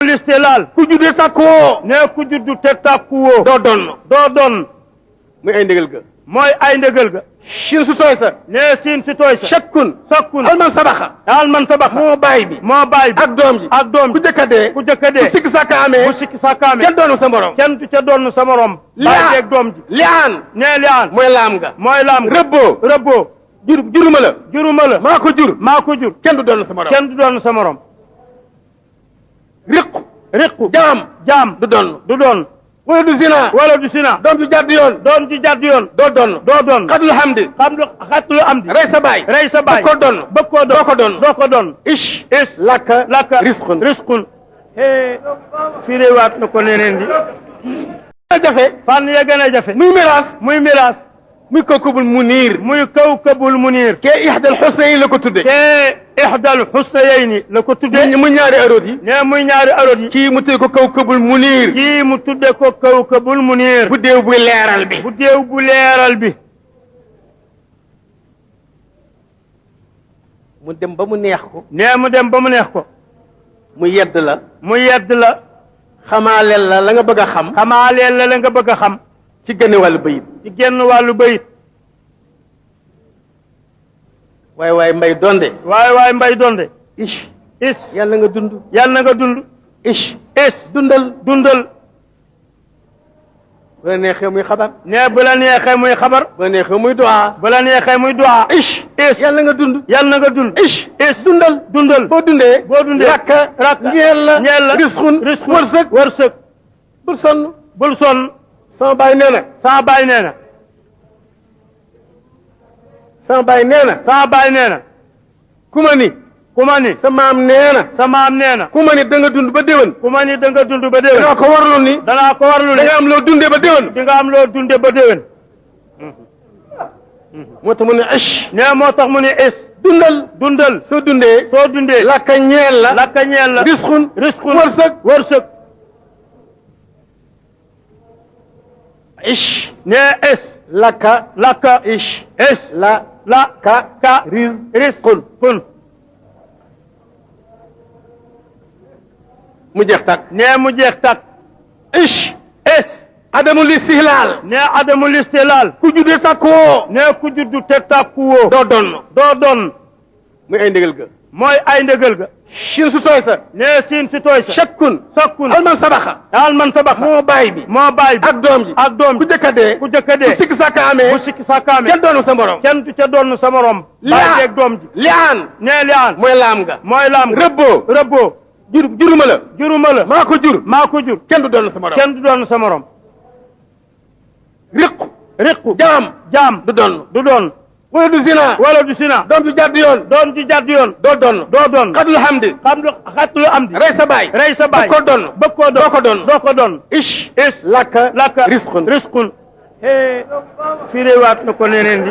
adamul istilaal ku juddu takkuwoo ne ku juddu te takkuwoo doo donn doo doon muy ay ndigal ga mooy ay ndëgal ga shin su tooy sa ne siin si tooy sa shakkun sakkun alman sabaxa daal man sabax moo baay bi moo baay bi ak doom ji ak doom ku jëkka dee ku jëkka dee ku sikk sàkka amee bu sikki sàkkaame kenn doonu sa morom kenn du ca doon sa morom baay jeeg doom ji liaan ne liaan mooy laam nga mooy laam rëbboo rëbboo juruma la juruma la maa ko jur maa ko jur kenn du doon sa morom kenn du doon sa morom riqu riqu jaam du doon doon wala du zina wala du sina doom ju jàdd yoon doom ji jàdd yoon doo doon doo doon xadul hamdi xatlu am di rey sa baay rey sa baay ba ko doon bëgg koo doon doo ko doon doo ko doon ish is lakka risqun risqun firéewaat na ko neneen di a jafe fànn ya gën a jafe muy miraas muy miraas muy kawkabul muniir muy kawkabul muniir kee ihdal xusnayn la ko tudde te ixdal xusnayayni la ko tudde mu ñaari aroot yi ne muy ñaari arot yi kii mu tudde ko kawkabul muniir kii mu tudde ko kawkabul muniir bu déew buy leeral bi bu déew bu leeral bi mu dem ba mu neex ko ne mu dem ba mu neex ko mu yedd la mu yedd la xamaaleel la nga bëgg a xam xamaaleel la nga bëgg a xam ci gën wàllu bayit ci genn wàllu bayit waaye mbay donde waaye mbay donde ish is yàlla nga dund yàlla na nga dund ish is dundal bu la neexee muy xabar ne bu la neexee muy xabar bu la neexee muy duwaa bu la neexee muy duwaa ish is yàlla nga dund yàlla na nga dund ish is dundal boo dundee rakka ñeel la risqun wërsëg bul sonn sama baay nee na sama baay nee na sama baay nee na sama baay nee na ku ma ni sa maam nee na sa maam nee na ku ma ni da nga dund ba déwén ku ma ni da nga dund ba déwén danaa ko warlu ni danaa ko warlu ni da nga am loo dundee ba déwén di nga am loo dundee ba déwén moo tax mu ne ish ne moo tax mu ne is dundal soo dundee lakka ñeel la risqun wërsëg ish ne is lakka ish is la ka risqun kun mu jeex tak ne mu jeex tak ish is adamul istihlaal ne adamul istilaal ku juddu takkuwoo ne ku juddu te takkuwoo doo doon muy ay ndigal ga mooy ay ndëgal ga shin su tooy sa ne siin si tooy sa shakkun alman sabaxa moo baay bi ak doom ji ku jëkka dee ku sikki sàkka amee bu sikki sàkka amee kenn doonu sa morom kenn du ca doon sa morom baay jeeg doom ji liaan ne liaan mooy laam nga rëbboo juruma la maa ko jur kenn du doon sa morom riqu jaam du doon wala du zina doom ju jàdd yoon doo doon xadul hamdi rey sa baay bëgg koo doon doo ko doon ish lakka risqun firéewaat na ko neneen di